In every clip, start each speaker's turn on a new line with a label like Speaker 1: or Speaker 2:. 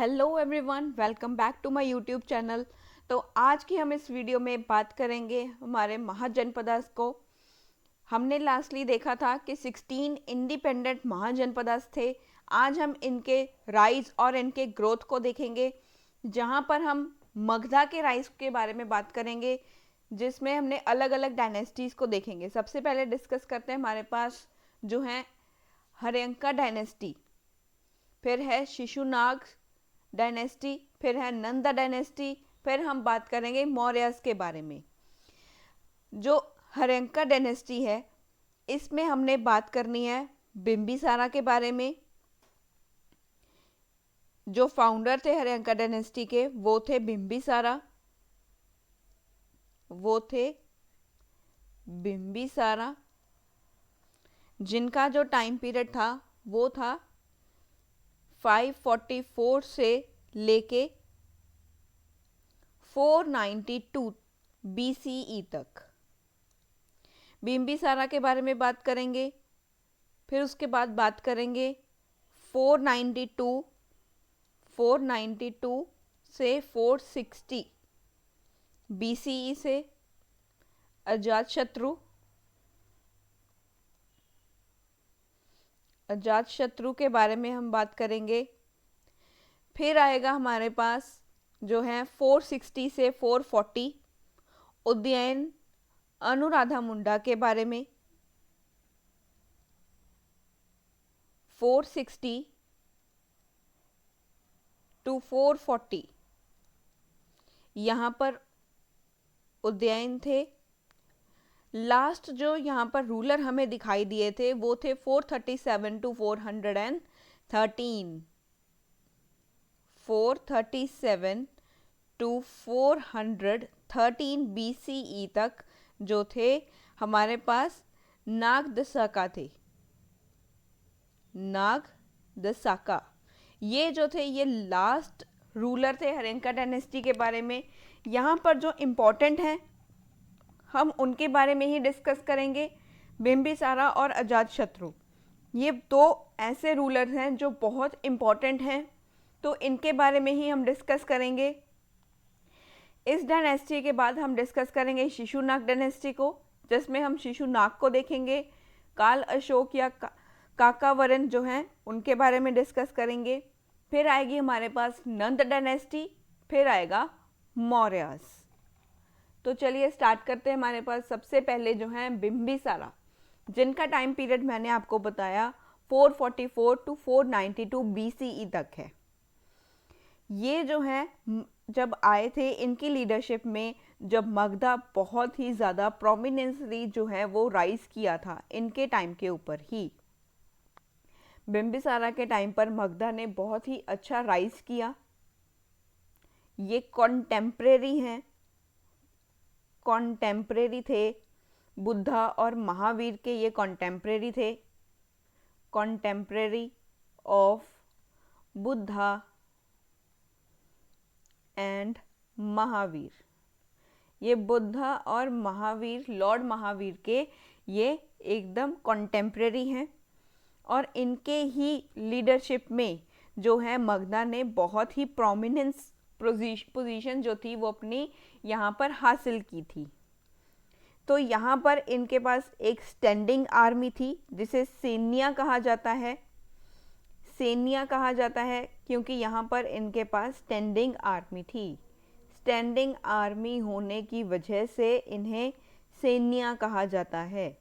Speaker 1: Hello everyone, welcome back to my YouTube channel. तो आज की हम इस वीडियो में बात करेंगे हमारे महाजनपदास को। हमने लास्टली देखा था कि 16 इंडिपेंडेंट महाजनपदास थे। आज हम इनके राइज और इनके ग्रोथ को देखेंगे, जहां पर हम मगधा के राइज के बारे में बात करेंगे, जिसमें हमने अलग अलग डायनेस्टीज़ को देखेंगे। सबसे पहले डिस्कस करते हैं हमारे पास जो है हर्यंका डायनेस्टी, फिर है शिशुनाग डायनेस्टी, फिर है नंदा डायनेस्टी, फिर हम बात करेंगे मौर्यस के बारे में। जो हर्यंका डायनेस्टी है, इसमें हमने बात करनी है बिंबिसारा के बारे में। जो फाउंडर थे हर्यंका डायनेस्टी के वो थे बिंबिसारा, जिनका जो टाइम पीरियड था वो था 544 से लेके 492 BCE तक बिंबिसारा के बारे में बात करेंगे। फिर उसके बाद बात करेंगे 492 से 460 BCE से अजातशत्रु के बारे में हम बात करेंगे। फिर आएगा हमारे पास जो है 460 से 440 उदयन अनुराधा मुंडा के बारे में। 460 टू 440 यहाँ पर उदयन थे। लास्ट जो यहाँ पर रूलर हमें दिखाई दिए थे वो थे 437 टू 413। 437 टू 413 BCE तक जो थे हमारे पास नागदसाका थे। नागदसाका ये जो थे ये लास्ट रूलर थे हर्यंका डायनेस्टी के बारे में। यहाँ पर जो इम्पोर्टेंट हैं हम उनके बारे में ही डिस्कस करेंगे। बिंबिसारा और अजातशत्रु ये दो ऐसे रूलर्स हैं जो बहुत इम्पोर्टेंट हैं, तो इनके बारे में ही हम डिस्कस करेंगे। इस डायनेस्टी के बाद हम डिस्कस करेंगे शिशुनाग डायनेस्टी को, जिसमें हम शिशुनाग को देखेंगे। काल अशोक या काकावरन जो हैं उनके बारे में डिस्कस करेंगे। फिर आएगी हमारे पास नंद डायनेस्टी, फिर आएगा मौर्यस। तो चलिए स्टार्ट करते हैं। हमारे पास सबसे पहले जो है बिंबिसारा, जिनका टाइम पीरियड मैंने आपको बताया 444 टू 492 BCE तक है। ये जो है जब आए थे इनकी लीडरशिप में, जब मगधा बहुत ही ज़्यादा प्रोमिनेंसली जो है वो राइज किया था, इनके टाइम के ऊपर ही बिंबिसारा के टाइम पर मगधा ने बहुत ही अच्छा राइज किया। ये कॉन्टेम्परेरी थे बुद्धा और महावीर के, ये कॉन्टेम्परेरी थे, contemporary of Buddha and Mahavir. ये बुद्धा और महावीर, लॉर्ड महावीर के ये एकदम कॉन्टेम्परेरी हैं, और इनके ही लीडरशिप में जो है मगधा ने बहुत ही प्रोमिनेंस पोजीशन जो थी वो अपनी यहाँ पर हासिल की थी। तो यहाँ पर इनके पास एक स्टैंडिंग आर्मी थी जिसे सैन्या कहा जाता है। सैन्या कहा जाता है क्योंकि यहाँ पर इनके पास स्टैंडिंग आर्मी थी। स्टैंडिंग आर्मी होने की वजह से इन्हें सैन्या कहा जाता है।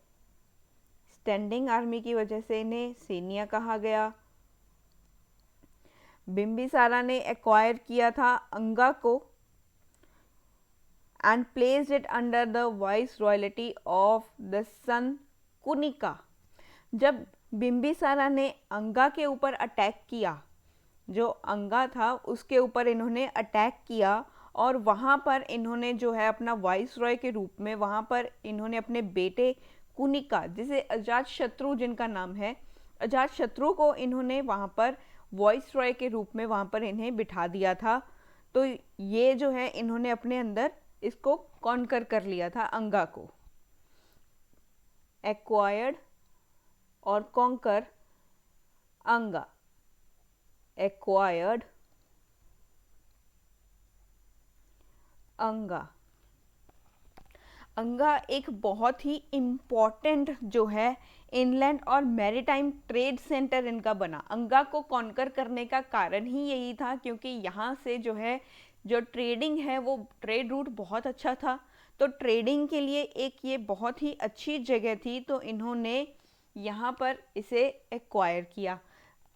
Speaker 1: स्टैंडिंग आर्मी की वजह से इन्हें सैन्या कहा गया। बिंबिसारा ने एक्वायर किया था अंगा को and placed it under the viceroyalty of the son Kunika. जब बिंबिसारा ने अंगा के ऊपर अटैक किया, जो अंगा था उसके ऊपर इन्होंने अटैक किया, और वहाँ पर इन्होंने जो है अपना वाइस रॉय के रूप में वहाँ पर इन्होंने अपने बेटे कुनिका, जिसे अजातशत्रु जिनका नाम है, अजातशत्रु को इन्होंने वहाँ पर वॉइस रॉय के रूप में वहाँ पर इन्हें बिठा दिया था। तो ये जो है इन्होंने अपने अंदर इसको कॉन्कर कर लिया था अंगा को। एक्वायर्ड और कॉन्कर अंगा, एक्वायर्ड अंगा। अंगा एक बहुत ही इम्पॉर्टेंट जो है इनलैंड और मैरीटाइम ट्रेड सेंटर इनका बना। अंगा को कॉन्कर करने का कारण ही यही था क्योंकि यहाँ से जो है जो ट्रेडिंग है वो ट्रेड रूट बहुत अच्छा था, तो ट्रेडिंग के लिए एक ये बहुत ही अच्छी जगह थी, तो इन्होंने यहाँ पर इसे एक्वायर किया।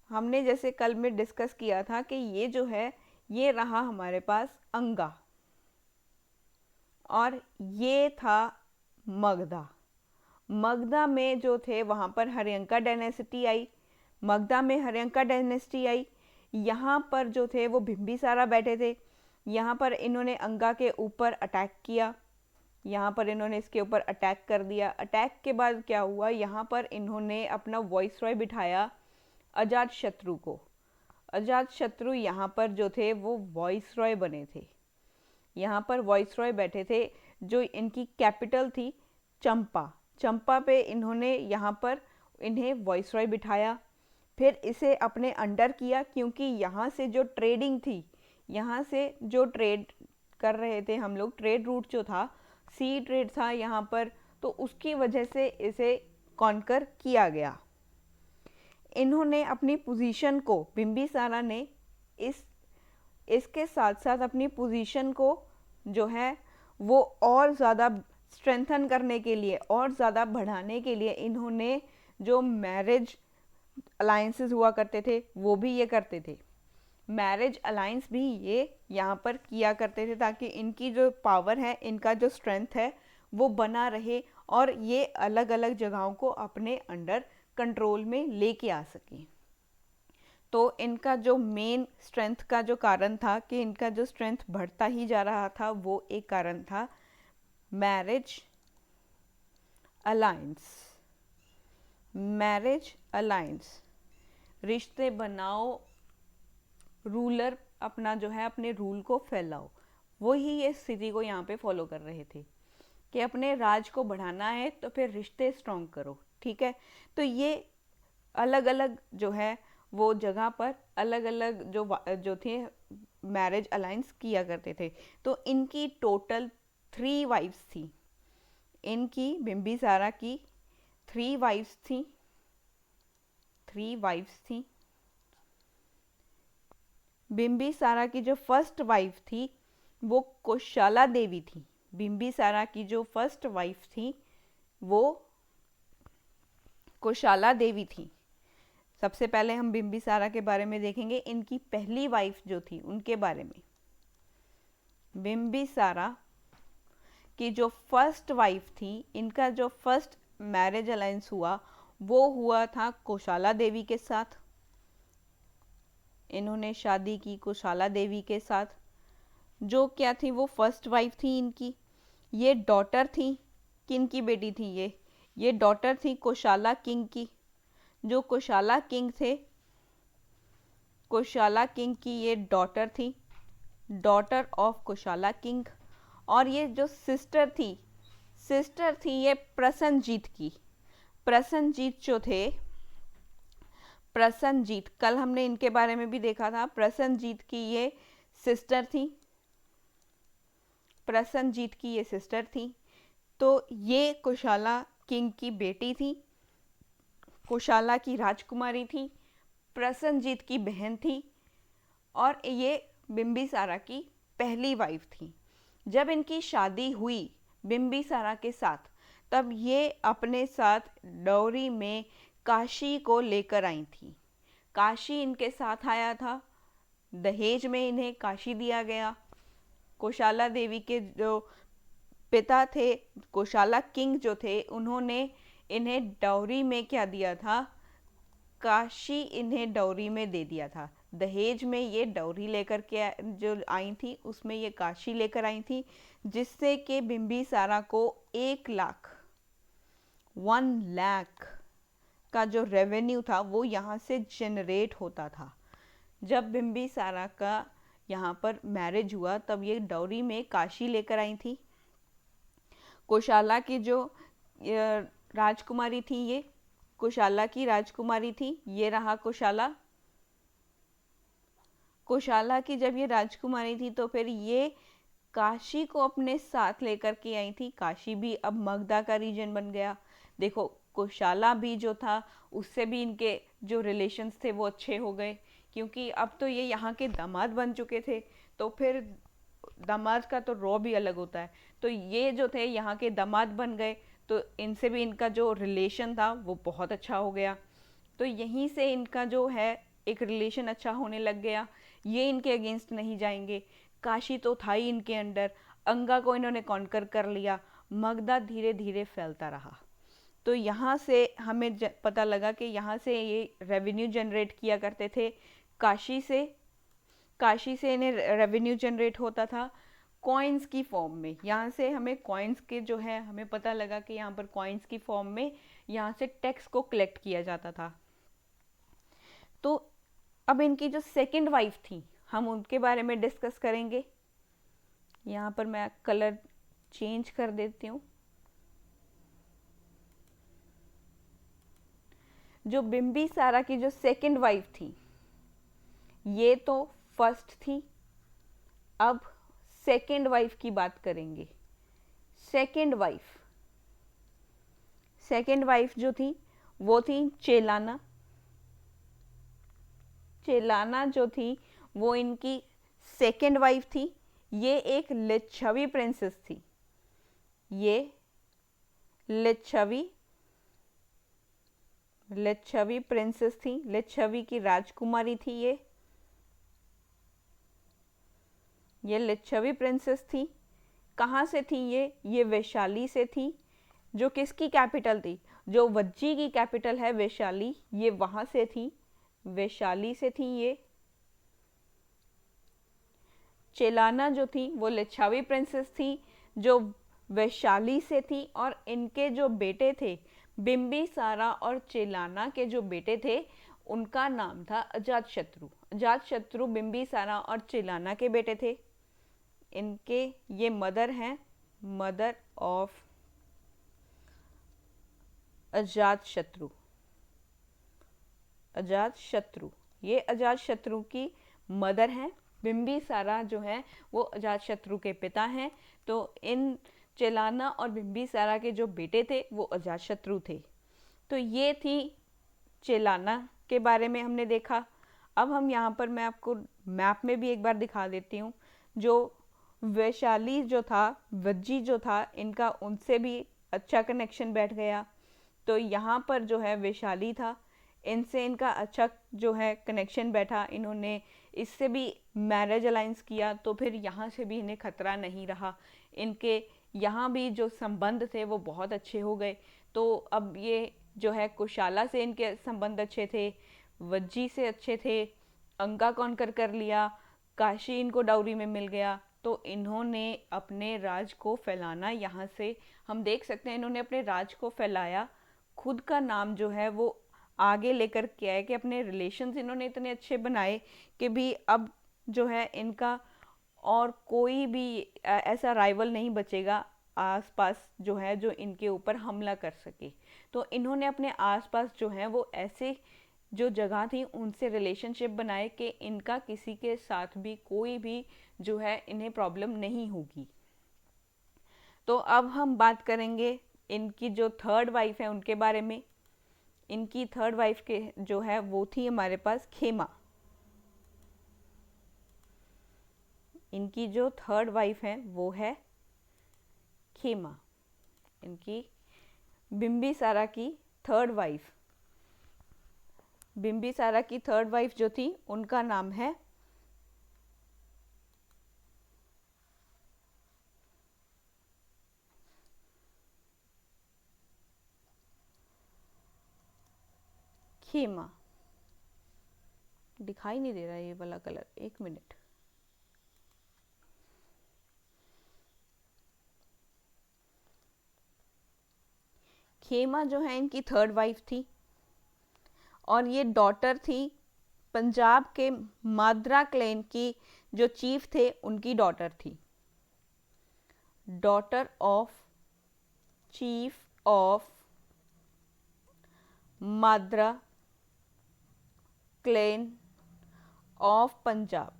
Speaker 1: हमने जैसे कल में डिस्कस किया था कि ये जो है ये रहा हमारे पास अंगा और ये था मगधा। मगधा में जो थे वहाँ पर हर्यंका डायनेस्टी आई, मगधा में हर्यंका डायनेस्टी आई। यहाँ पर जो थे वो बिम्बिसारा बैठे थे, यहाँ पर इन्होंने अंगा के ऊपर अटैक किया, यहाँ पर इन्होंने इसके ऊपर अटैक कर दिया। अटैक के बाद क्या हुआ, यहाँ पर इन्होंने अपना वॉइसरॉय बिठाया अजात शत्रु को। अजात शत्रु यहाँ पर जो थे वो वॉइसरॉय बने थे, यहाँ पर वॉइसरॉय बैठे थे। जो इनकी कैपिटल थी चंपा, चंपा पे इन्होंने यहाँ पर इन्हें वॉइसरॉय बिठाया, फिर इसे अपने अंडर किया क्योंकि यहाँ से जो ट्रेडिंग थी, यहाँ से जो ट्रेड कर रहे थे हम लोग, ट्रेड रूट जो था सी ट्रेड था यहाँ पर, तो उसकी वजह से इसे कॉन्कर किया गया। इन्होंने अपनी पोजीशन को, बिम्बिसारा ने इसके साथ साथ अपनी पोजीशन को जो है वो और ज़्यादा स्ट्रेंथन करने के लिए, और ज़्यादा बढ़ाने के लिए इन्होंने जो मैरिज अलाइंसेस हुआ करते थे वो भी ये करते थे। मैरिज अलाइंस भी ये यहाँ पर किया करते थे ताकि इनकी जो पावर है, इनका जो स्ट्रेंथ है वो बना रहे और ये अलग अलग जगहों को अपने अंडर कंट्रोल में लेके आ सकें। तो इनका जो मेन स्ट्रेंथ का जो कारण था कि इनका जो स्ट्रेंथ बढ़ता ही जा रहा था, वो एक कारण था मैरिज अलायंस। मैरिज अलायंस, रिश्ते बनाओ, रूलर अपना जो है अपने रूल को फैलाओ, वही ये स्थिति को यहाँ पे फॉलो कर रहे थे कि अपने राज को बढ़ाना है तो फिर रिश्ते स्ट्रॉन्ग करो। ठीक है, तो ये अलग अलग जो है वो जगह पर अलग अलग जो थे मैरिज अलायंस किया करते थे। तो इनकी टोटल 3 वाइफ्स थी, इनकी बिम्बिसारा की 3 वाइफ्स थी, 3 वाइफ्स थी। बिम्बिसारा की जो फर्स्ट वाइफ थी वो कोशाला देवी थी। बिम्बिसारा की जो फर्स्ट वाइफ थी वो कोशाला देवी थी। सबसे पहले हम बिम्बिसारा के बारे में देखेंगे, इनकी पहली वाइफ जो थी उनके बारे में। बिम्बिसारा की जो फर्स्ट वाइफ थी, इनका जो फर्स्ट मैरिज अलायंस हुआ वो हुआ था कोशाला देवी के साथ। इन्होंने शादी की कोशाला देवी के साथ, जो क्या थी वो फर्स्ट वाइफ थी इनकी। ये डॉटर थी, किनकी बेटी थी ये डॉटर थी कोशाला किंग की। जो कोशाला किंग थे, कोशाला किंग की ये डॉटर थी, डॉटर ऑफ कोशाला किंग। और ये जो सिस्टर थी ये प्रसन्नजीत की। प्रसन्नजीत जो थे, प्रसन्नजीत, कल हमने इनके बारे में भी देखा था। प्रसन्नजीत की ये सिस्टर थी, प्रसन्नजीत की ये सिस्टर थी। तो ये कोशाला किंग की बेटी थी, कोशाला की राजकुमारी थी, प्रसन्नजीत की बहन थी और ये बिम्बिसारा की पहली वाइफ थी। जब इनकी शादी हुई बिम्बिसारा के साथ, तब ये अपने साथ डोरी में काशी को लेकर आई थी। काशी इनके साथ आया था, दहेज में इन्हें काशी दिया गया। कोशाला देवी के जो पिता थे, कोशाला किंग जो थे, उन्होंने इन्हें डॉरी में क्या दिया था, काशी इन्हें डॉरी में दे दिया था। दहेज में ये डॉरी लेकर के जो आई थी उसमें ये काशी लेकर आई थी, जिससे कि बिम्बिसारा को 1 लाख का जो रेवेन्यू था वो यहाँ से जनरेट होता था। जब बिम्बिसारा का यहाँ पर मैरिज हुआ तब ये डॉरी में काशी लेकर आई थी। कोशाला की जो राजकुमारी थी, ये कोशाला की राजकुमारी थी, ये रहा कोशाला। कोशाला की जब ये राजकुमारी थी तो फिर ये काशी को अपने साथ लेकर के आई थी। काशी भी अब मगधा का रीजन बन गया। देखो कुशाला भी जो था उससे भी इनके जो रिलेशंस थे वो अच्छे हो गए, क्योंकि अब तो ये यहाँ के दामाद बन चुके थे। तो फिर दामाद का तो रॉ भी अलग होता है, तो ये जो थे यहाँ के दामाद बन गए, तो इनसे भी इनका जो रिलेशन था वो बहुत अच्छा हो गया। तो यहीं से इनका जो है एक रिलेशन अच्छा होने लग गया। ये इनके अगेंस्ट नहीं जाएंगे। काशी तो था ही इनके अंडर, अंगा को इन्होंने कॉन्कर कर लिया, मगधा धीरे धीरे फैलता रहा। तो यहाँ से हमें पता लगा कि यहाँ से ये रेवेन्यू जनरेट किया करते थे। काशी से काशी से इन्हें रेवेन्यू जनरेट होता था कॉइन्स की फॉर्म में। यहाँ से हमें कॉइन्स के जो है हमें पता लगा कि यहाँ पर कॉइन्स की फॉर्म में यहाँ से टैक्स को कलेक्ट किया जाता था। तो अब इनकी जो सेकंड वाइफ थी हम उनके बारे में डिस्कस करेंगे। यहाँ पर मैं कलर चेंज कर देती हूँ। जो बिंबिसारा की जो सेकंड वाइफ थी, ये तो फर्स्ट थी। अब सेकंड वाइफ की बात करेंगे। सेकंड वाइफ जो थी वो थी चेलाना। चेलाना जो थी वो इनकी सेकंड वाइफ थी। ये एक लिच्छवी प्रिंसेस थी। ये लिच्छवी प्रिंसेस थी, लिच्छवी की राजकुमारी थी। ये लिच्छवी प्रिंसेस थी। कहाँ से थी ये वैशाली से थी। जो किसकी कैपिटल थी, जो वज्जी की कैपिटल है वैशाली, ये वहां से थी, वैशाली से थी ये। चेलाना जो थी वो लिच्छवी प्रिंसेस थी जो वैशाली से थी, और इनके जो बेटे थे बिंबिसारा और चेलाना के जो बेटे थे उनका नाम था अजातशत्रु। अजातशत्रु बिंबिसारा और चेलाना के बेटे थे। इनके ये मदर हैं, मदर ऑफ अजातशत्रु। अजातशत्रु ये अजातशत्रु की मदर हैं। बिंबिसारा जो है वो अजातशत्रु के पिता हैं। तो इन चेलाना और बिंबिसारा के जो बेटे थे वो अजातशत्रु थे। तो ये थी चेलाना के बारे में हमने देखा। अब हम यहाँ पर मैं आपको मैप में भी एक बार दिखा देती हूँ। जो वैशाली जो था, वज्जी जो था, इनका उनसे भी अच्छा कनेक्शन बैठ गया। तो यहाँ पर जो है वैशाली था, इनसे इनका अच्छा जो है कनेक्शन बैठा। इन्होंने इससे भी मैरिज अलायंस किया, तो फिर यहाँ से भी इन्हें खतरा नहीं रहा। इनके यहाँ भी जो संबंध थे वो बहुत अच्छे हो गए। तो अब ये जो है कुशाला से इनके संबंध अच्छे थे, वज्जी से अच्छे थे, अंगा कॉन्कर कर लिया, काशी इनको डाउरी में मिल गया। तो इन्होंने अपने राज को फैलाना, यहाँ से हम देख सकते हैं इन्होंने अपने राज को फैलाया, खुद का नाम जो है वो आगे लेकर के आए कि अपने रिलेशंस इन्होंने इतने अच्छे बनाए कि भी अब जो है इनका और कोई भी ऐसा राइवल नहीं बचेगा आसपास जो है जो इनके ऊपर हमला कर सके। तो इन्होंने अपने आसपास जो है वो ऐसे जो जगह थी उनसे रिलेशनशिप बनाए कि इनका किसी के साथ भी कोई भी जो है इन्हें प्रॉब्लम नहीं होगी। तो अब हम बात करेंगे इनकी जो थर्ड वाइफ है उनके बारे में। इनकी थर्ड वाइफ के जो है वो थी हमारे पास खेमा। इनकी जो थर्ड वाइफ है वो है खेमा। इनकी बिंबिसारा की थर्ड वाइफ, बिंबिसारा की थर्ड वाइफ जो थी उनका नाम है खेमा। दिखाई नहीं दे रहा ये वाला कलर, एक मिनट। खेमा जो है इनकी थर्ड वाइफ थी, और ये डॉटर थी पंजाब के माद्रा क्लेन की जो चीफ थे उनकी डॉटर थी। Daughter of chief of Madra clan of Punjab.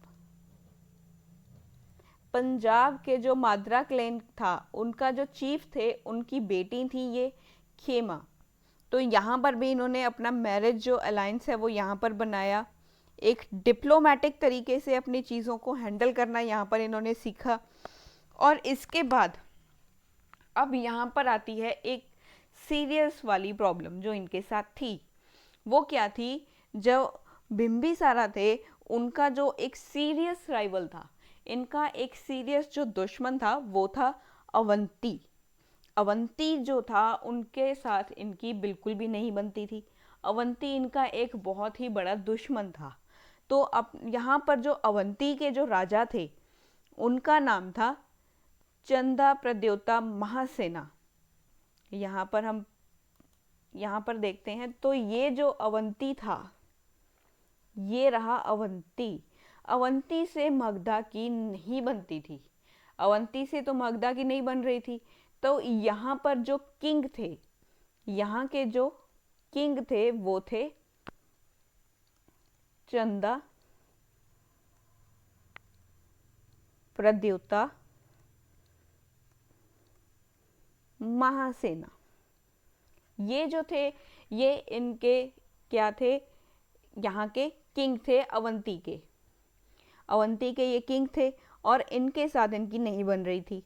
Speaker 1: Punjab के जो माद्रा क्लैन था उनका जो चीफ थे उनकी बेटी थी ये खेमा। तो यहाँ पर भी इन्होंने अपना मैरिज जो अलायंस है वो यहाँ पर बनाया। एक डिप्लोमेटिक तरीके से अपनी चीज़ों को हैंडल करना यहाँ पर इन्होंने सीखा। और इसके बाद अब यहाँ पर आती है एक सीरियस वाली प्रॉब्लम जो इनके साथ थी। वो क्या थी? जो बिम्बिसारा थे उनका जो एक सीरियस राइवल था, इनका एक सीरियस जो दुश्मन था वो था अवंती। अवंती जो था उनके साथ इनकी बिल्कुल भी नहीं बनती थी। अवंती इनका एक बहुत ही बड़ा दुश्मन था। तो अब यहाँ पर जो अवंती के जो राजा थे उनका नाम था चंदा प्रद्योता महासेना। यहाँ पर हम यहाँ पर देखते हैं तो ये जो अवंती था ये रहा अवंती। अवंती से मगधा की नहीं बनती थी, अवंती से तो मगधा की नहीं बन रही थी। तो यहाँ पर जो किंग थे, यहाँ के जो किंग थे वो थे चंदा प्रद्योता महासेना। ये जो थे ये इनके क्या थे? यहाँ के किंग थे अवंती के। अवंती के ये किंग थे और इनके साथ इनकी नहीं बन रही थी।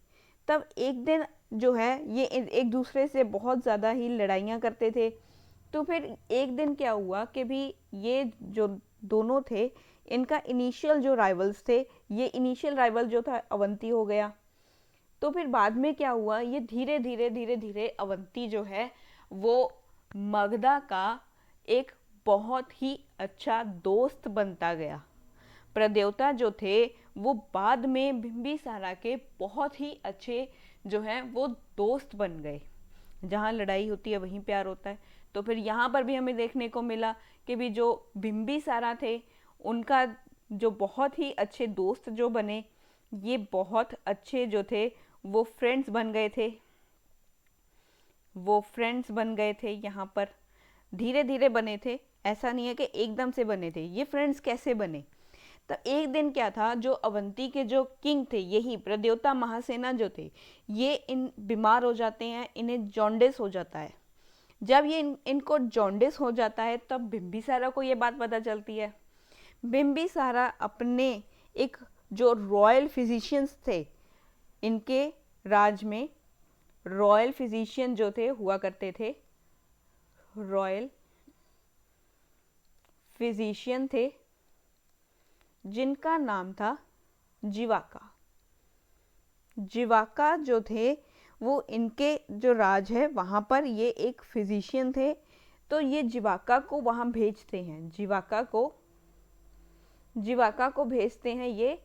Speaker 1: तब एक दिन जो है ये एक दूसरे से बहुत ज़्यादा ही लड़ाइयाँ करते थे। तो फिर एक दिन क्या हुआ कि भी ये जो दोनों थे इनका इनिशियल जो राइवल्स थे, ये इनिशियल राइवल जो था अवंती हो गया। तो फिर बाद में क्या हुआ, ये धीरे धीरे अवंती जो है वो मगधा का एक बहुत ही अच्छा दोस्त बनता गया। प्रद्योता जो थे वो बाद में बिम्बिसारा के बहुत ही अच्छे जो हैं वो दोस्त बन गए। जहाँ लड़ाई होती है वहीं प्यार होता है। तो फिर यहाँ पर भी हमें देखने को मिला कि भी जो बिम्बिसारा थे उनका जो बहुत ही अच्छे दोस्त जो बने, ये बहुत अच्छे जो थे वो फ्रेंड्स बन गए थे। वो फ्रेंड्स बन गए थे, यहाँ पर धीरे धीरे बने थे, ऐसा नहीं है कि एकदम से बने थे। ये फ्रेंड्स कैसे बने? तो एक दिन क्या था, जो अवंती के जो किंग थे यही प्रद्योता महासेना जो थे, ये इन बीमार हो जाते हैं, इन्हें जॉन्डिस हो जाता है। जब ये इनको जॉन्डिस हो जाता है तब बिम्बिसारा को ये बात पता चलती है। बिम्बिसारा अपने एक जो रॉयल फिजिशियंस थे, इनके राज में रॉयल फिजिशियन जो थे हुआ करते थे, रॉयल फिजिशियन थे जिनका नाम था जीवाका। जीवाका जो थे वो इनके जो राज है वहाँ पर ये एक फिजिशियन थे। तो ये जीवाका को वहाँ भेजते हैं, जीवाका को भेजते हैं ये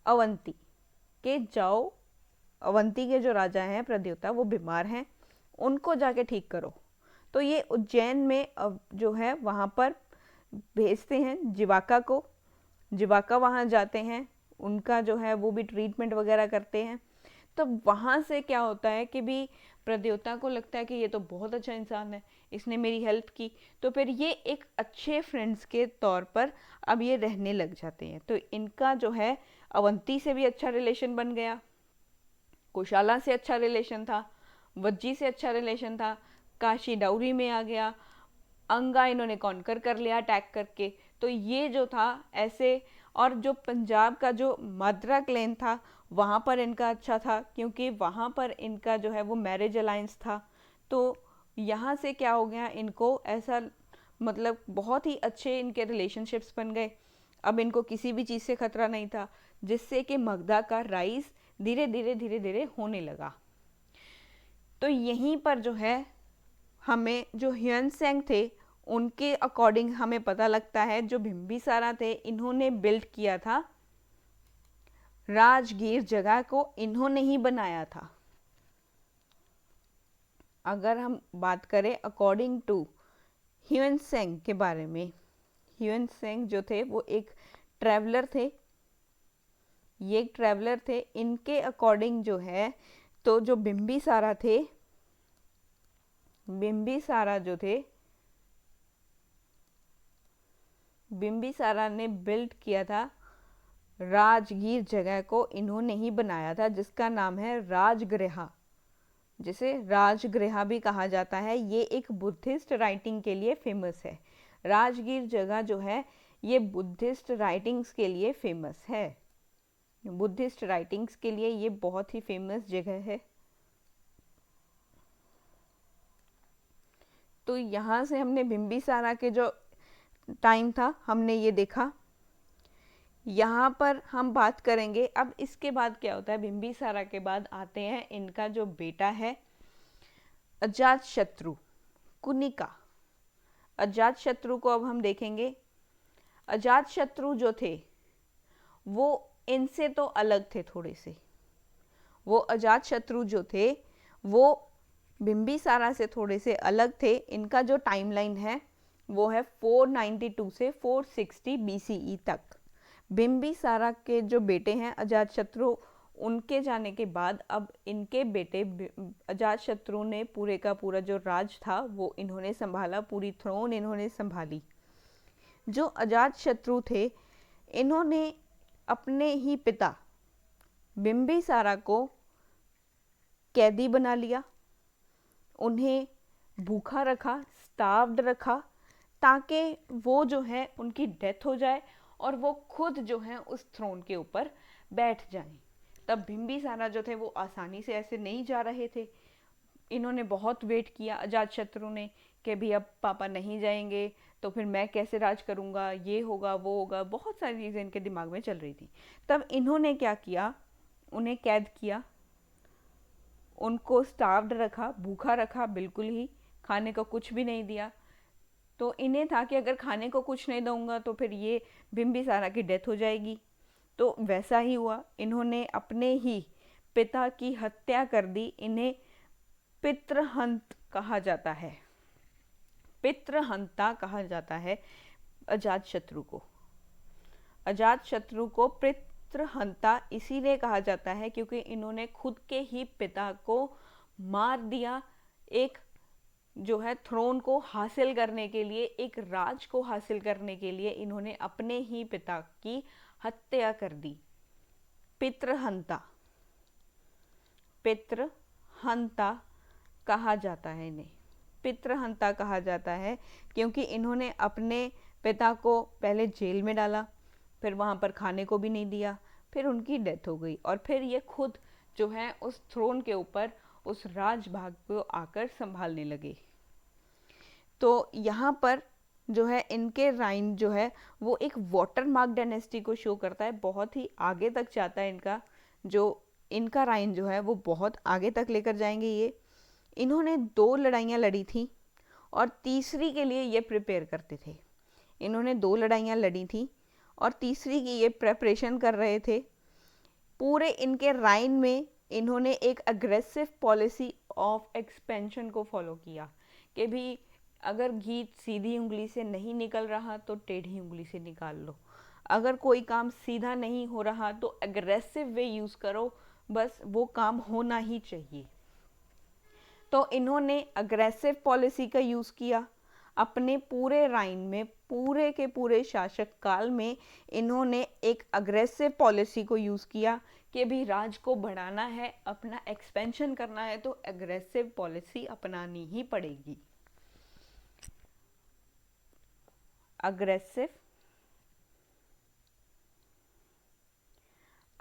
Speaker 1: अवंती के, जाओ अवंती के जो राजा हैं प्रद्योता वो बीमार हैं, उनको जाके ठीक करो। तो ये उज्जैन में अब जो है वहाँ पर भेजते हैं जीवाका को। जीवाका वहाँ जाते हैं, उनका जो है वो भी ट्रीटमेंट वगैरह करते हैं। तो वहाँ से क्या होता है कि भी प्रद्योता को लगता है कि ये तो बहुत अच्छा इंसान है, इसने मेरी हेल्प की। तो फिर ये एक अच्छे फ्रेंड्स के तौर पर अब ये रहने लग जाते हैं। तो इनका जो है अवंती से भी अच्छा रिलेशन बन गया, कुशाला से अच्छा रिलेशन था, वज्जी से अच्छा रिलेशन था, काशी डाउरी में आ गया, अंगा इन्होंने कॉन्कर कर लिया अटैक करके। तो ये जो था ऐसे, और जो पंजाब का जो माद्रा क्लैन था वहाँ पर इनका अच्छा था क्योंकि वहाँ पर इनका जो है वो मैरिज अलायंस था। तो यहाँ से क्या हो गया, इनको ऐसा मतलब बहुत ही अच्छे इनके रिलेशनशिप्स बन गए। अब इनको किसी भी चीज़ से खतरा नहीं था, जिससे कि मगधा का राइज धीरे धीरे होने लगा। तो यहीं पर जो है हमें जो ह्वेनसेंग थे उनके अकॉर्डिंग हमें पता लगता है जो बिम्बिसारा थे इन्होंने बिल्ड किया था राजगीर, जगह को इन्होंने ही बनाया था। अगर हम बात करें अकॉर्डिंग टू ह्वेनसेंग के बारे में, ह्वेनसेंग जो थे वो एक ट्रैवलर थे, ये एक ट्रैवलर थे। इनके अकॉर्डिंग जो है तो जो बिम्बिसारा थे, बिम्बिसारा जो थे, बिम्बिसारा ने बिल्ड किया था राजगीर जगह को इन्होंने ही बनाया था, जिसका नाम है राजगृह, जिसे राजगृह भी कहा जाता है। ये एक बुद्धिस्ट राइटिंग के लिए फेमस है। राजगीर जगह जो है ये बुद्धिस्ट राइटिंग्स के लिए फेमस है। बुद्धिस्ट राइटिंग्स के लिए ये बहुत ही फेमस जगह है। तो यहाँ से हमने बिम्बिसारा के जो टाइम था हमने ये देखा। यहाँ पर हम बात करेंगे अब इसके बाद क्या होता है। बिम्बिसारा के बाद आते हैं इनका जो बेटा है अजातशत्रु, कुनिका। अजातशत्रु को अब हम देखेंगे। अजातशत्रु जो थे वो इनसे तो अलग थे थोड़े से। वो अजातशत्रु जो थे वो बिम्बिसारा से थोड़े से अलग थे। इनका जो टाइमलाइन है वो है 492 से 460 BCE तक। बिम्बिसारा के जो बेटे हैं अजातशत्रु, उनके जाने के बाद अब इनके बेटे अजातशत्रु ने पूरे का पूरा जो राज था वो इन्होंने संभाला, पूरी थ्रोन इन्होंने संभाली। जो अजातशत्रु थे इन्होंने अपने ही पिता बिम्बिसारा को कैदी बना लिया, उन्हें भूखा रखा, स्टार्व्ड रखा, ताकि वो जो है उनकी डेथ हो जाए और वो खुद जो है उस थ्रोन के ऊपर बैठ जाएं। तब बिम्बिसारा जो थे वो आसानी से ऐसे नहीं जा रहे थे। इन्होंने बहुत वेट किया अजातशत्रु ने कि भी अब पापा नहीं जाएंगे तो फिर मैं कैसे राज करूँगा, ये होगा वो होगा, बहुत सारी चीज़ें इनके दिमाग में चल रही थी। तब इन्होंने क्या किया, उन्हें कैद किया, उनको स्टार्व्ड रखा, भूखा रखा, बिल्कुल ही खाने को कुछ भी नहीं दिया। तो इन्हें था कि अगर खाने को कुछ नहीं दूंगा तो फिर ये बिम्बिसारा की डेथ हो जाएगी। तो वैसा ही हुआ, इन्होंने अपने ही पिता की हत्या कर दी। इन्हें पितृहंत कहा जाता है, पितृहंता कहा जाता है अजातशत्रु को। अजातशत्रु को पितृहंता इसीलिए कहा जाता है क्योंकि इन्होंने खुद के ही पिता को मार दिया। एक जो है थ्रोन को हासिल करने के लिए, एक राज को हासिल करने के लिए इन्होंने अपने ही पिता की हत्या कर दी। पितृहंता, पितृहंता कहा जाता है इन्हें, पितृहंता कहा जाता है क्योंकि इन्होंने अपने पिता को पहले जेल में डाला, फिर वहाँ पर खाने को भी नहीं दिया, फिर उनकी डेथ हो गई और फिर ये खुद जो है उस थ्रोन के ऊपर उस राजभाग को आकर संभालने लगे। तो यहाँ पर जो है इनके राइन जो है वो एक वाटर मार्क डायनेस्टी को शो करता है, बहुत ही आगे तक जाता है इनका जो इनका राइन जो है वो बहुत आगे तक लेकर जाएंगे ये। इन्होंने 2 लड़ाइयाँ लड़ी थी और तीसरी के लिए ये प्रिपेयर करते थे। इन्होंने 2 लड़ाइयाँ लड़ी थी और तीसरी की ये प्रेपरेशन कर रहे थे। पूरे इनके राइन में इन्होंने एक अग्रेसिव पॉलिसी ऑफ एक्सपेंशन को फॉलो किया कि भी अगर घी सीधी उंगली से नहीं निकल रहा तो टेढ़ी उंगली से निकाल लो, अगर कोई काम सीधा नहीं हो रहा तो अग्रेसिव वे यूज़ करो, बस वो काम होना ही चाहिए। तो इन्होंने अग्रेसिव पॉलिसी का यूज़ किया अपने पूरे राइन में, पूरे के पूरे शासक काल में इन्होंने एक अग्रेसिव पॉलिसी को यूज़ किया कि भी राज को बढ़ाना है, अपना एक्सपेंशन करना है तो अग्रेसिव पॉलिसी अपनानी ही पड़ेगी।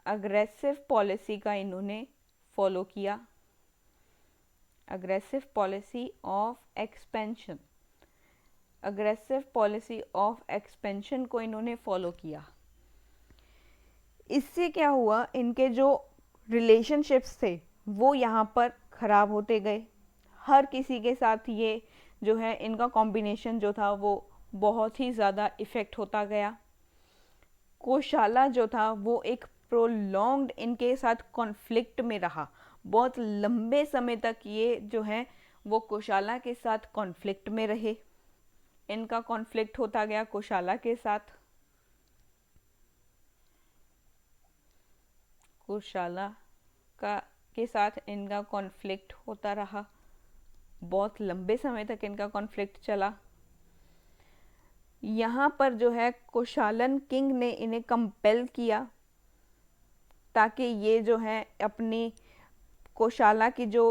Speaker 1: अग्रेसिव पॉलिसी का इन्होंने फॉलो किया, aggressive policy of expansion, aggressive policy of expansion को इन्होंने फॉलो किया। इससे क्या हुआ, इनके जो रिलेशनशिप्स थे वो यहाँ पर ख़राब होते गए। हर किसी के साथ ये जो है इनका कॉम्बिनेशन जो था वो बहुत ही ज़्यादा इफ़ेक्ट होता गया। कोशाला जो था वो एक प्रोलॉन्ग्ड इनके साथ कॉन्फ्लिक्ट में रहा, बहुत लंबे समय तक ये जो है वो कोशाला के साथ कॉन्फ्लिक्ट में रहे। इनका कॉन्फ्लिक्ट होता गया कोशाला के साथ, कोशाला के साथ इनका कॉन्फ्लिक्ट होता रहा, बहुत लंबे समय तक इनका कॉन्फ्लिक्ट चला। यहाँ पर जो है कोशालन किंग ने इन्हें कंपेल किया ताकि ये जो है अपनी कोशाला की जो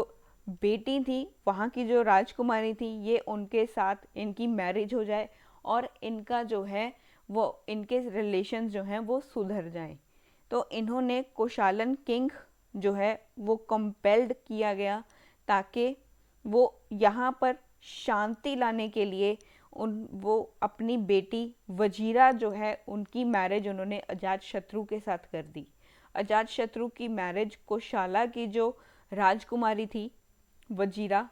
Speaker 1: बेटी थी, वहाँ की जो राजकुमारी थी, ये उनके साथ इनकी मैरिज हो जाए और इनका जो है वो इनके रिलेशंस जो हैं वो सुधर जाएं। तो इन्होंने कोशालन किंग जो है वो कंपेल्ड किया गया ताकि वो यहाँ पर शांति लाने के लिए वो अपनी बेटी वजीरा जो है उनकी मैरिज उन्होंने अजातशत्रु के साथ कर दी। अजातशत्रु की मैरिज कोशाला की जो राजकुमारी थी वजीरा,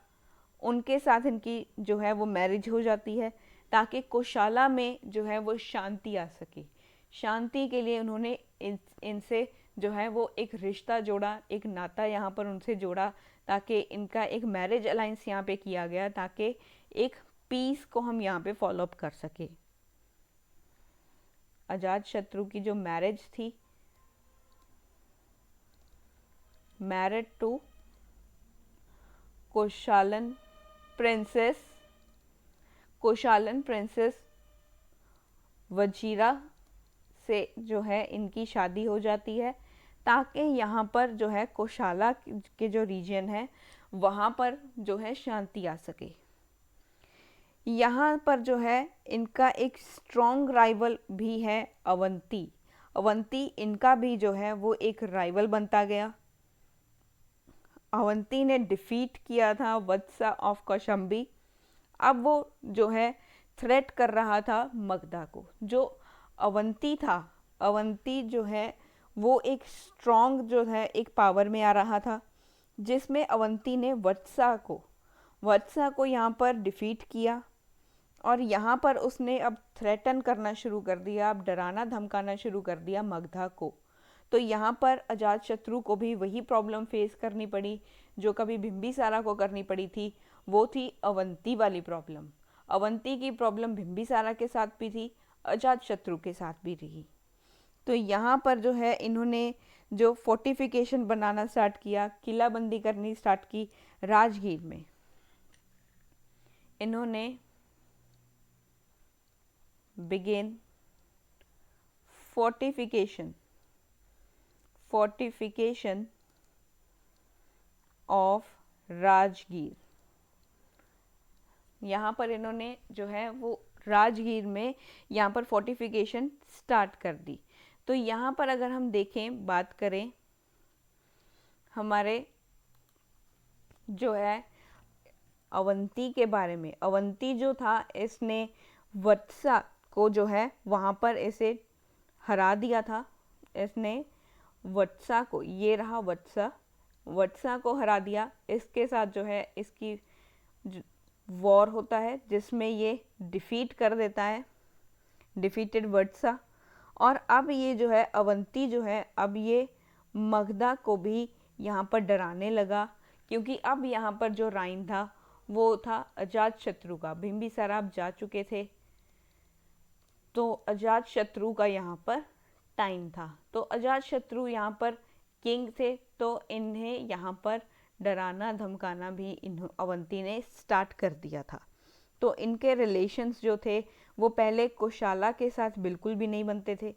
Speaker 1: उनके साथ इनकी जो है वो मैरिज हो जाती है ताकि कोशाला में जो है वो शांति आ सके। शांति के लिए उन्होंने इनसे जो है वो एक रिश्ता जोड़ा, एक नाता यहाँ पर उनसे जोड़ा ताकि इनका एक मैरिज अलायंस यहाँ पे किया गया ताकि एक पीस को हम यहाँ पे फॉलो अप कर सके। अजातशत्रु की जो मैरिज थी, मैरिड टू कोशालन प्रिंसेस वजीरा से जो है इनकी शादी हो जाती है ताकि यहाँ पर जो है कोशाला के जो रीजन है वहाँ पर जो है शांति आ सके। यहाँ पर जो है इनका एक स्ट्रॉन्ग राइवल भी है अवंती इनका भी जो है वो एक राइवल बनता गया। अवंती ने डिफीट किया था वत्सा ऑफ कौशंबी। अब वो जो है थ्रेट कर रहा था मगधा को। जो अवंती था, अवंती जो है वो एक स्ट्रॉन्ग जो है एक पावर में आ रहा था, जिसमें अवंती ने वत्सा को यहाँ पर डिफीट किया और यहाँ पर उसने अब थ्रेटन करना शुरू कर दिया, अब डराना धमकाना शुरू कर दिया मगधा को। तो यहाँ पर अजातशत्रु को भी वही प्रॉब्लम फेस करनी पड़ी जो कभी बिंबिसारा को करनी पड़ी थी, वो थी अवंती वाली प्रॉब्लम। अवंती की प्रॉब्लम बिंबिसारा के साथ भी थी, अजातशत्रु के साथ भी रही। तो यहाँ पर जो है इन्होंने जो फोर्टिफिकेशन बनाना स्टार्ट किया, किलाबंदी करनी स्टार्ट की राजगीर में। इन्होंने बिगेन फोर्टिफिकेशन ऑफ राजगीर। यहाँ पर इन्होंने जो है वो राजगीर में यहाँ पर फोर्टिफिकेशन स्टार्ट कर दी। तो यहाँ पर अगर हम देखें, बात करें हमारे जो है अवंती के बारे में, अवंती जो था इसने वत्सा को जो है वहाँ पर इसे हरा दिया था। इसने वत्सा को, ये रहा वत्सा को हरा दिया। इसके साथ जो है इसकी वॉर होता है जिसमें ये डिफीट कर देता है, डिफीटेड वत्सा। और अब ये जो है अवंती जो है अब ये मगधा को भी यहाँ पर डराने लगा, क्योंकि अब यहाँ पर जो राइन था वो था अजातशत्रु का। बिंबिसारा अब जा चुके थे, तो अजातशत्रु का यहाँ पर टाइम था। तो अजातशत्रु यहाँ पर किंग थे, तो इन्हें यहाँ पर डराना धमकाना भी अवंती ने स्टार्ट कर दिया था। तो इनके रिलेशंस जो थे वो पहले कोशाला के साथ बिल्कुल भी नहीं बनते थे।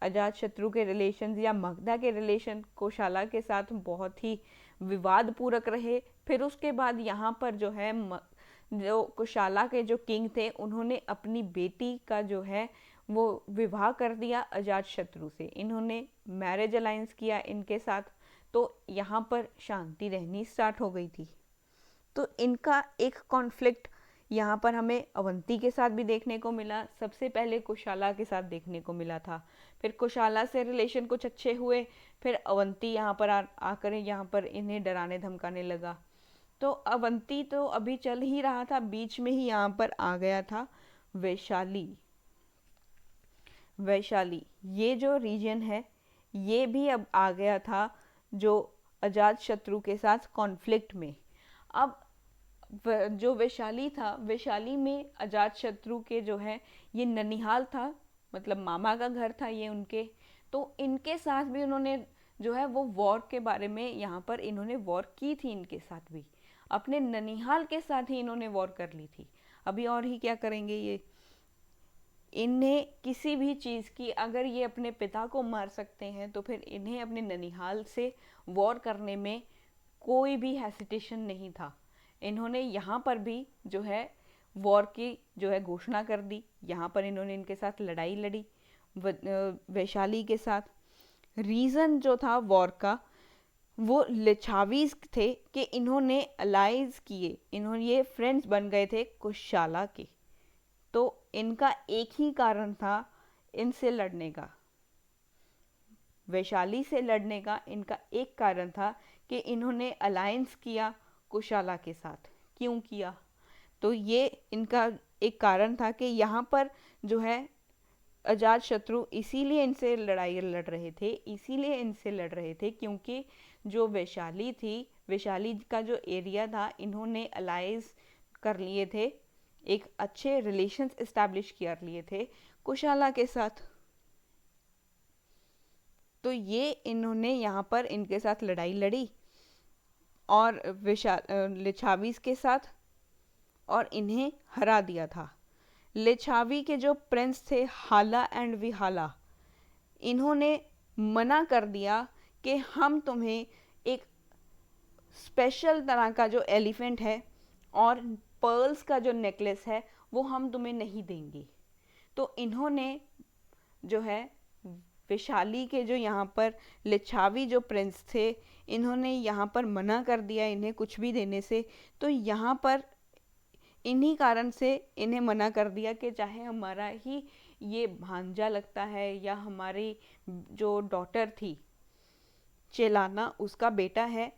Speaker 1: अजातशत्रु के रिलेशंस या मगधा के रिलेशन कोशाला के साथ बहुत ही विवादपूर्वक रहे। फिर उसके बाद यहाँ पर जो है जो कोशाला के जो किंग थे उन्होंने अपनी बेटी का जो है वो विवाह कर दिया अजातशत्रु से। इन्होंने मैरिज अलायंस किया इनके साथ, तो यहाँ पर शांति रहनी स्टार्ट हो गई थी। तो इनका एक कॉन्फ्लिक्ट यहाँ पर हमें अवंती के साथ भी देखने को मिला। सबसे पहले कोशाला के साथ देखने को मिला था, फिर कोशाला से रिलेशन कुछ अच्छे हुए, फिर अवंती यहाँ पर आकर यहाँ पर इन्हें डराने धमकाने लगा। तो अवंती तो अभी चल ही रहा था, बीच में ही यहाँ पर आ गया था वैशाली। ये जो रीजन है ये भी अब आ गया था जो अजातशत्रु के साथ कॉन्फ्लिक्ट में। अब जो वैशाली था, वैशाली में अजातशत्रु के जो है ये ननिहाल था, मतलब मामा का घर था ये उनके। तो इनके साथ भी उन्होंने जो है वो वॉर के बारे में यहाँ पर इन्होंने वॉर की थी। इनके साथ भी अपने ननिहाल के साथ ही इन्होंने वॉर कर ली थी। अभी और ही क्या करेंगे ये। इन्हें किसी भी चीज़ की, अगर ये अपने पिता को मार सकते हैं तो फिर इन्हें अपने ननिहाल से वॉर करने में कोई भी हेसिटेशन नहीं था। इन्होंने यहाँ पर भी जो है वॉर की जो है घोषणा कर दी। यहाँ पर इन्होंने इनके साथ लड़ाई लड़ी वैशाली के साथ। रीज़न जो था वॉर का वो लिच्छावीज थे कि इन्होंने अलाइज किए, इन्होंने ये फ्रेंड्स बन गए थे कुशाला के। तो इनका एक ही कारण था इनसे लड़ने का, वैशाली से लड़ने का इनका एक कारण था कि इन्होंने अलायंस किया कुशाला के साथ। क्यों किया? तो ये इनका एक कारण था कि यहाँ पर जो है अजात शत्रु इसीलिए इनसे लड़ाई लड़ रहे थे, इसीलिए इनसे लड़ रहे थे क्योंकि जो वैशाली थी, वैशाली का जो एरिया था, इन्होंने अलाइज कर लिए थे, एक अच्छे रिलेशंस इस्टेब्लिश कर लिए थे कुशाला के साथ। तो ये इन्होंने यहाँ पर इनके साथ लड़ाई लड़ी और लिच्छावीज के साथ, और इन्हें हरा दिया था। लिच्छावी के जो प्रिंस थे हाला एंड विहाला, इन्होंने मना कर दिया कि हम तुम्हें एक स्पेशल तरह का जो एलिफेंट है और पर्ल्स का जो नेकलेस है वो हम तुम्हें नहीं देंगे। तो इन्होंने जो है वैशाली के जो यहाँ पर लिच्छावी जो प्रिंस थे, इन्होंने यहाँ पर मना कर दिया इन्हें कुछ भी देने से। तो यहाँ पर इन्हीं कारण से इन्हें मना कर दिया कि चाहे हमारा ही ये भांजा लगता है या हमारी जो डॉटर थी चेलाना उसका बेटा है,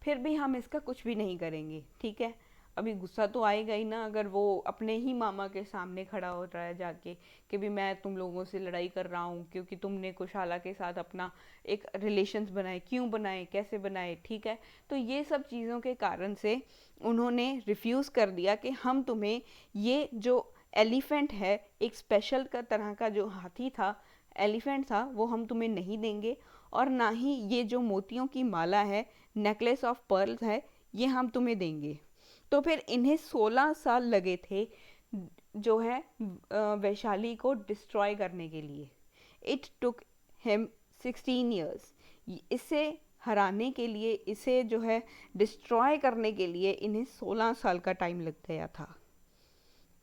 Speaker 1: फिर भी हम इसका कुछ भी नहीं करेंगे। ठीक है, अभी गुस्सा तो आएगा ही ना, अगर वो अपने ही मामा के सामने खड़ा हो रहा है जाके कि भी मैं तुम लोगों से लड़ाई कर रहा हूँ क्योंकि तुमने कुशाला के साथ अपना एक रिलेशंस बनाए, क्यों बनाए, कैसे बनाए। ठीक है, तो ये सब चीज़ों के कारण से उन्होंने रिफ्यूज़ कर दिया कि हम तुम्हें ये जो एलिफेंट है, एक स्पेशल का तरह का जो हाथी था, एलिफेंट था, वो हम तुम्हें नहीं देंगे, और ना ही ये जो मोतियों की माला है, नेकलेस ऑफ पर्ल्स है, ये हम तुम्हें देंगे। तो फिर इन्हें 16 साल लगे थे जो है वैशाली को डिस्ट्रॉय करने के लिए। It took him 16 years. इसे हराने के लिए, इसे जो है डिस्ट्रॉय करने के लिए इन्हें 16 साल का टाइम लग गया था।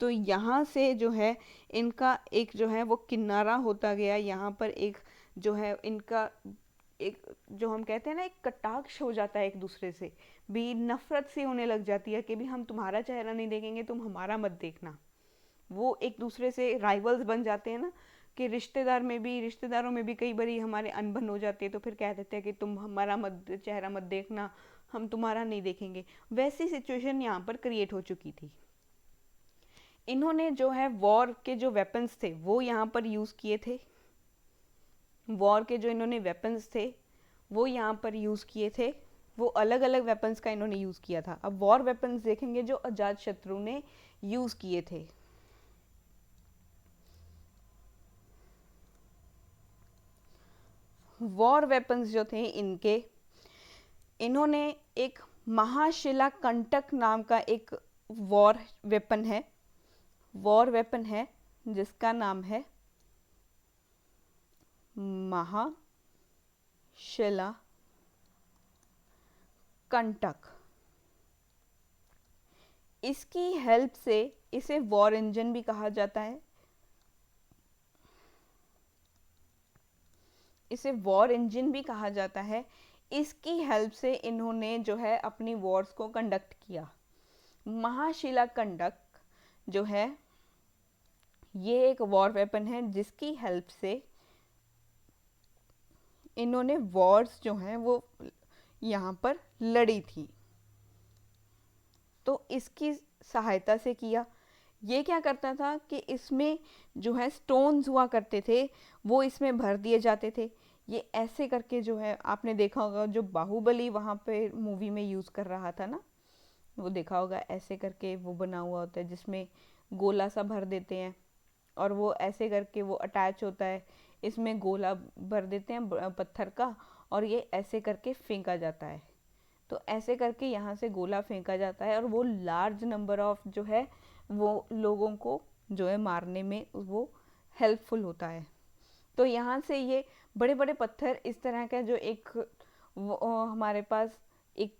Speaker 1: तो यहाँ से जो है इनका एक जो है वो किनारा होता गया। यहाँ पर एक जो है इनका एक जो हम कहते हैं ना, एक कटाक्ष हो जाता है एक दूसरे से, भी नफरत सी होने लग जाती है कि भी हम तुम्हारा चेहरा नहीं देखेंगे, तुम हमारा मत देखना। वो एक दूसरे से राइवल्स बन जाते हैं ना, कि रिश्तेदारों में भी कई बारी हमारे अनबन हो जाती है, तो फिर कह देते हैं कि तुम हमारा चेहरा मत देखना, हम तुम्हारा नहीं देखेंगे। वैसी सिचुएशन यहाँ पर क्रिएट हो चुकी थी। इन्होंने जो है वॉर के जो वेपन्स थे वो यहाँ पर यूज़ किए थे। वॉर के जो इन्होंने वेपन्स थे वो यहाँ पर यूज़ किए थे। वो अलग अलग वेपन्स का इन्होंने यूज़ किया था। अब वॉर वेपन्स देखेंगे जो अजात शत्रु ने यूज़ किए थे। वॉर वेपन्स जो थे इनके, इन्होंने एक महाशिला कंटक नाम का एक वॉर वेपन है जिसका नाम है महाशिला कंटक। इसकी हेल्प से, इसे वॉर इंजन भी कहा जाता है, इसे वॉर इंजन भी कहा जाता है। इसकी हेल्प से इन्होंने जो है अपनी वॉर्स को कंडक्ट किया। महाशिला कंटक जो है ये एक वॉर वेपन है जिसकी हेल्प से इन्होंने वॉर्स जो हैं वो यहाँ पर लड़ी थी। तो इसकी सहायता से किया। ये क्या करता था कि इसमें जो है स्टोन्स हुआ करते थे वो इसमें भर दिए जाते थे। ये ऐसे करके जो है आपने देखा होगा, जो बाहुबली वहाँ पे मूवी में यूज़ कर रहा था ना, वो देखा होगा, ऐसे करके वो बना हुआ होता है जिसमें गोला सा भर देते हैं और वो ऐसे करके वो अटैच होता है, इसमें गोला भर देते हैं पत्थर का और ये ऐसे करके फेंका जाता है। तो ऐसे करके यहाँ से गोला फेंका जाता है और वो लार्ज नंबर ऑफ जो है वो लोगों को जो है मारने में वो हेल्पफुल होता है। तो यहाँ से ये बड़े बड़े पत्थर इस तरह का जो एक हमारे पास एक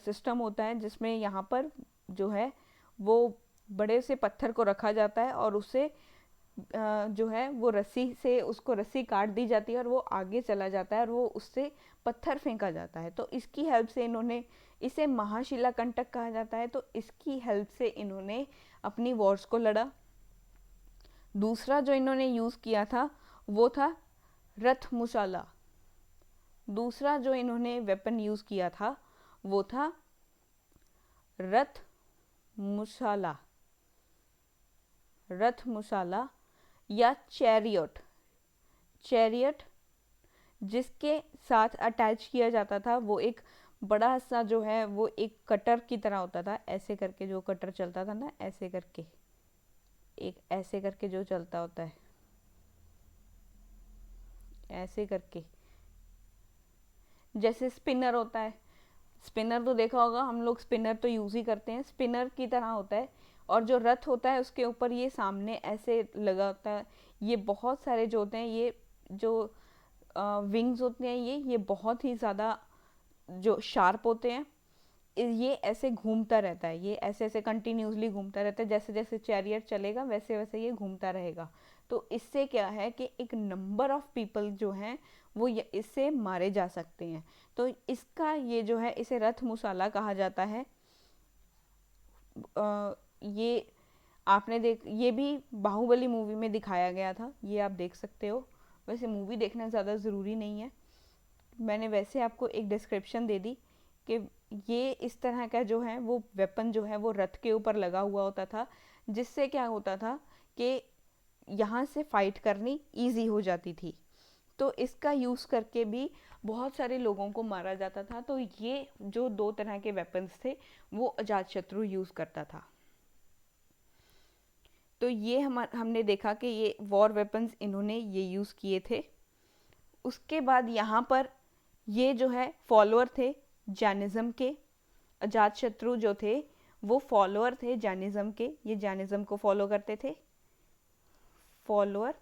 Speaker 1: सिस्टम होता है जिसमें यहाँ पर जो है वो बड़े से पत्थर को रखा जाता है और उससे जो है वो रस्सी से उसको रस्सी काट दी जाती है और वो आगे चला जाता है और वो उससे पत्थर फेंका जाता है। तो इसकी हेल्प से इन्होंने, इसे महाशिला कंटक कहा जाता है, तो इसकी हेल्प से इन्होंने अपनी वॉर्स को लड़ा। दूसरा जो इन्होंने यूज़ किया था वो था रथ मुशाला। दूसरा जो इन्होंने वेपन यूज़ किया था वो था रथ मुशाला, रथ मुशाला या चैरियट। चैरियट जिसके साथ अटैच किया जाता था वो एक बड़ा सा जो है वो एक कटर की तरह होता था, ऐसे करके जो कटर चलता था ना, ऐसे करके, एक ऐसे करके जो चलता होता है, ऐसे करके, जैसे स्पिनर होता है। स्पिनर तो देखा होगा हम लोग, स्पिनर तो यूज़ ही करते हैं, स्पिनर की तरह होता है। और जो रथ होता है उसके ऊपर ये सामने ऐसे लगा होता है। ये बहुत सारे जो होते हैं, ये जो विंग्स होते हैं, ये बहुत ही ज़्यादा जो शार्प होते हैं। ये ऐसे घूमता रहता है, ये ऐसे ऐसे कंटिन्यूसली घूमता रहता है, जैसे जैसे चैरियट चलेगा वैसे वैसे ये घूमता रहेगा। तो इससे क्या है कि एक नंबर ऑफ पीपल जो हैं वो इससे मारे जा सकते हैं। तो इसका ये जो है इसे रथ मुसाला कहा जाता है। ये आपने ये भी बाहुबली मूवी में दिखाया गया था, ये आप देख सकते हो। वैसे मूवी देखना ज़्यादा ज़रूरी नहीं है, मैंने वैसे आपको एक डिस्क्रिप्शन दे दी कि ये इस तरह का जो है वो वेपन जो है वो रथ के ऊपर लगा हुआ होता था, जिससे क्या होता था कि यहाँ से फाइट करनी ईजी हो जाती थी। तो इसका यूज़ करके भी बहुत सारे लोगों को मारा जाता था। तो ये जो दो तरह के वेपन्स थे वो अजातशत्रु यूज़ करता था। तो ये हमने देखा कि ये वॉर वेपन्स इन्होंने ये यूज़ किए थे। उसके बाद यहाँ पर ये जो है फॉलोअर थे जैनिज़्म के। अजातशत्रु जो थे वो फॉलोअर थे जैनिज़्म के, ये जैनिज़्म को फॉलो करते थे, फॉलोअर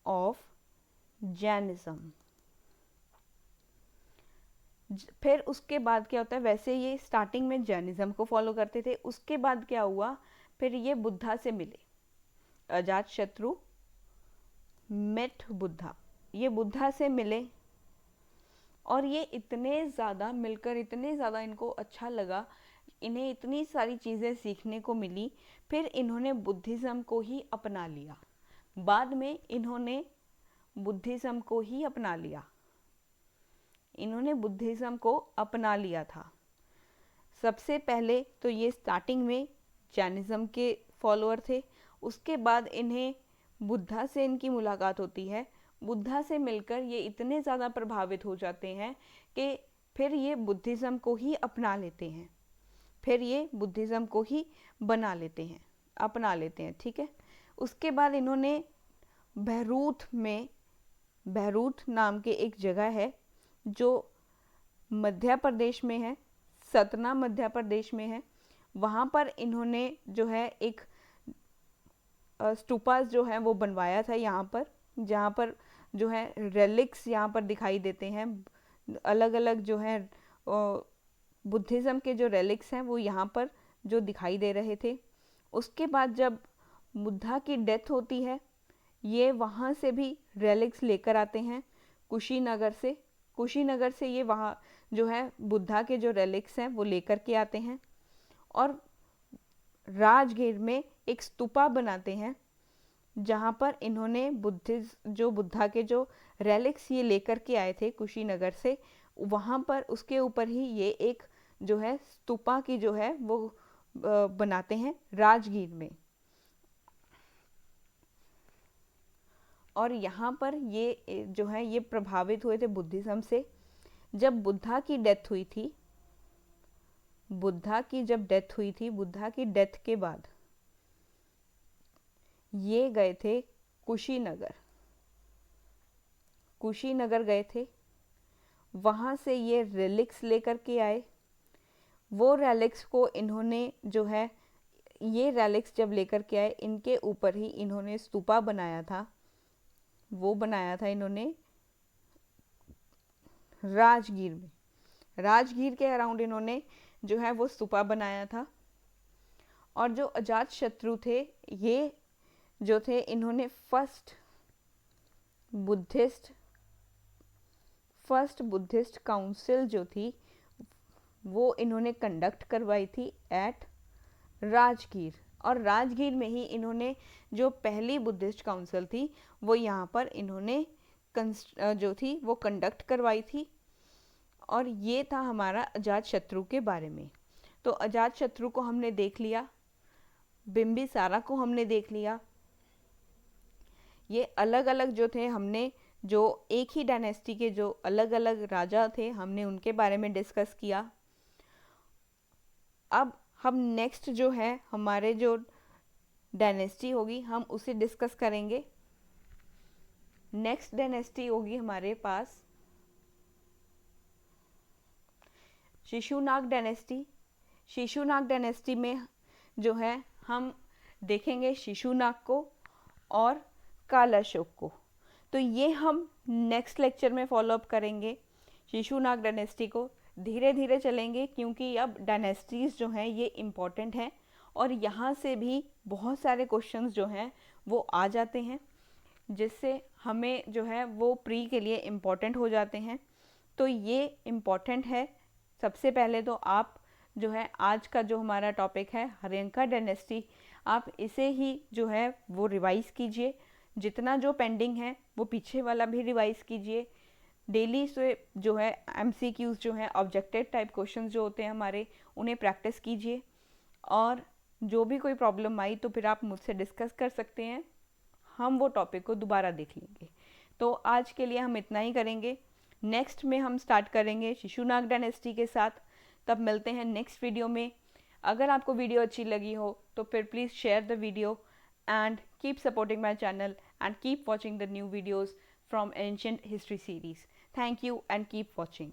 Speaker 1: ऑफ जैनिज़्म। फिर उसके बाद क्या होता है, वैसे ये स्टार्टिंग में जैनिज़्म को फॉलो करते थे, उसके बाद क्या हुआ, फिर ये बुद्धा से मिले। अजातशत्रु मेट बुद्धा, ये बुद्धा से मिले और ये इतने ज़्यादा मिलकर इतने ज़्यादा इनको अच्छा लगा, इन्हें इतनी सारी चीज़ें सीखने को मिली, फिर इन्होंने बुद्धिज़्म को ही अपना लिया। बाद में इन्होंने बुद्धिज़्म को ही अपना लिया, इन्होंने बुद्धिज़्म को अपना लिया था। सबसे पहले तो ये स्टार्टिंग में जैनिज़्म के फॉलोअर थे, उसके बाद इन्हें बुद्धा से इनकी मुलाकात होती है। बुद्धा से मिलकर ये इतने ज़्यादा प्रभावित हो जाते हैं कि फिर ये बुद्धिज़्म को ही अपना लेते हैं, फिर ये बुद्धिज़्म को ही बना लेते हैं, अपना लेते हैं, ठीक है। उसके बाद इन्होंने बहरूथ में, बहरूथ नाम के एक जगह है जो मध्य प्रदेश में है, सतना मध्य प्रदेश में है, वहाँ पर इन्होंने जो है एक स्तूपास जो है वो बनवाया था यहाँ पर, जहाँ पर जो है रेलिक्स यहाँ पर दिखाई देते हैं, अलग अलग जो है बुद्धिज़्म के जो रेलिक्स हैं वो यहाँ पर जो दिखाई दे रहे थे। उसके बाद जब बुद्धा की डेथ होती है, ये वहाँ से भी रेलिक्स लेकर आते हैं कुशीनगर से, कुशीनगर से ये वहाँ जो है बुद्धा के जो रेलिक्स हैं वो लेकर के आते हैं और राजगीर में एक स्तूपा बनाते हैं, जहाँ पर इन्होंने बुद्धा के जो रेलिक्स ये लेकर के आए थे कुशीनगर से, वहाँ पर उसके ऊपर ही ये एक जो है स्तूपा की जो है वो बनाते हैं राजगीर में। और यहाँ पर ये जो है ये प्रभावित हुए थे बुद्धिज़्म से। जब बुद्धा की डेथ हुई थी, बुद्धा की जब डेथ हुई थी, बुद्धा की डेथ के बाद ये गए थे कुशीनगर, कुशीनगर गए थे, वहाँ से ये रेलिक्स लेकर के आए। वो रेलिक्स को इन्होंने जो है ये रेलिक्स जब लेकर के आए, इनके ऊपर ही इन्होंने स्तूपा बनाया था। वो बनाया था इन्होंने राजगीर में। राजगीर के अराउंड इन्होंने जो है वो स्तूपा बनाया था। और जो अजात शत्रु थे, ये जो थे इन्होंने फर्स्ट बुद्धिस्ट काउंसिल जो थी वो इन्होंने कंडक्ट करवाई थी एट राजगीर। और राजगीर में ही इन्होंने जो पहली बुद्धिस्ट काउंसिल थी वो यहाँ पर इन्होंने जो थी वो कंडक्ट करवाई थी। और ये था हमारा अजात शत्रु के बारे में। तो अजात शत्रु को हमने देख लिया, बिंबिसारा को हमने देख लिया। ये अलग अलग जो थे, हमने जो एक ही डायनेस्टी के जो अलग अलग राजा थे हमने उनके बारे में डिस्कस किया। अब हम नेक्स्ट जो है हमारे जो डायनेस्टी होगी हम उसे डिस्कस करेंगे। नेक्स्ट डायनेस्टी होगी हमारे पास शिशुनाग डायनेस्टी। शिशुनाग डायनेस्टी में जो है हम देखेंगे शिशुनाग को और काल अशोक को। तो ये हम नेक्स्ट लेक्चर में फॉलो अप करेंगे। शिशुनाग डायनेस्टी को धीरे धीरे चलेंगे क्योंकि अब डायनेस्टीज़ जो हैं ये इम्पॉर्टेंट हैं और यहाँ से भी बहुत सारे क्वेश्चंस जो हैं वो आ जाते हैं, जिससे हमें जो है वो प्री के लिए इम्पॉर्टेंट हो जाते हैं। तो ये इम्पॉर्टेंट है। सबसे पहले तो आप जो है आज का जो हमारा टॉपिक है हर्यंका डायनेस्टी, आप इसे ही जो है वो रिवाइज़ कीजिए। जितना जो पेंडिंग है वो पीछे वाला भी रिवाइज़ कीजिए। डेली से जो है MCQs जो है ऑब्जेक्टिव टाइप क्वेश्चंस जो होते हैं हमारे, उन्हें प्रैक्टिस कीजिए। और जो भी कोई प्रॉब्लम आई तो फिर आप मुझसे डिस्कस कर सकते हैं, हम वो टॉपिक को दोबारा देख लेंगे। तो आज के लिए हम इतना ही करेंगे। नेक्स्ट में हम स्टार्ट करेंगे शिशुनाग डायनेस्टी के साथ। तब मिलते हैं नेक्स्ट वीडियो में। अगर आपको वीडियो अच्छी लगी हो तो फिर please share the video and keep supporting my channel and keep watching the new videos from Ancient History series. Thank you and keep watching.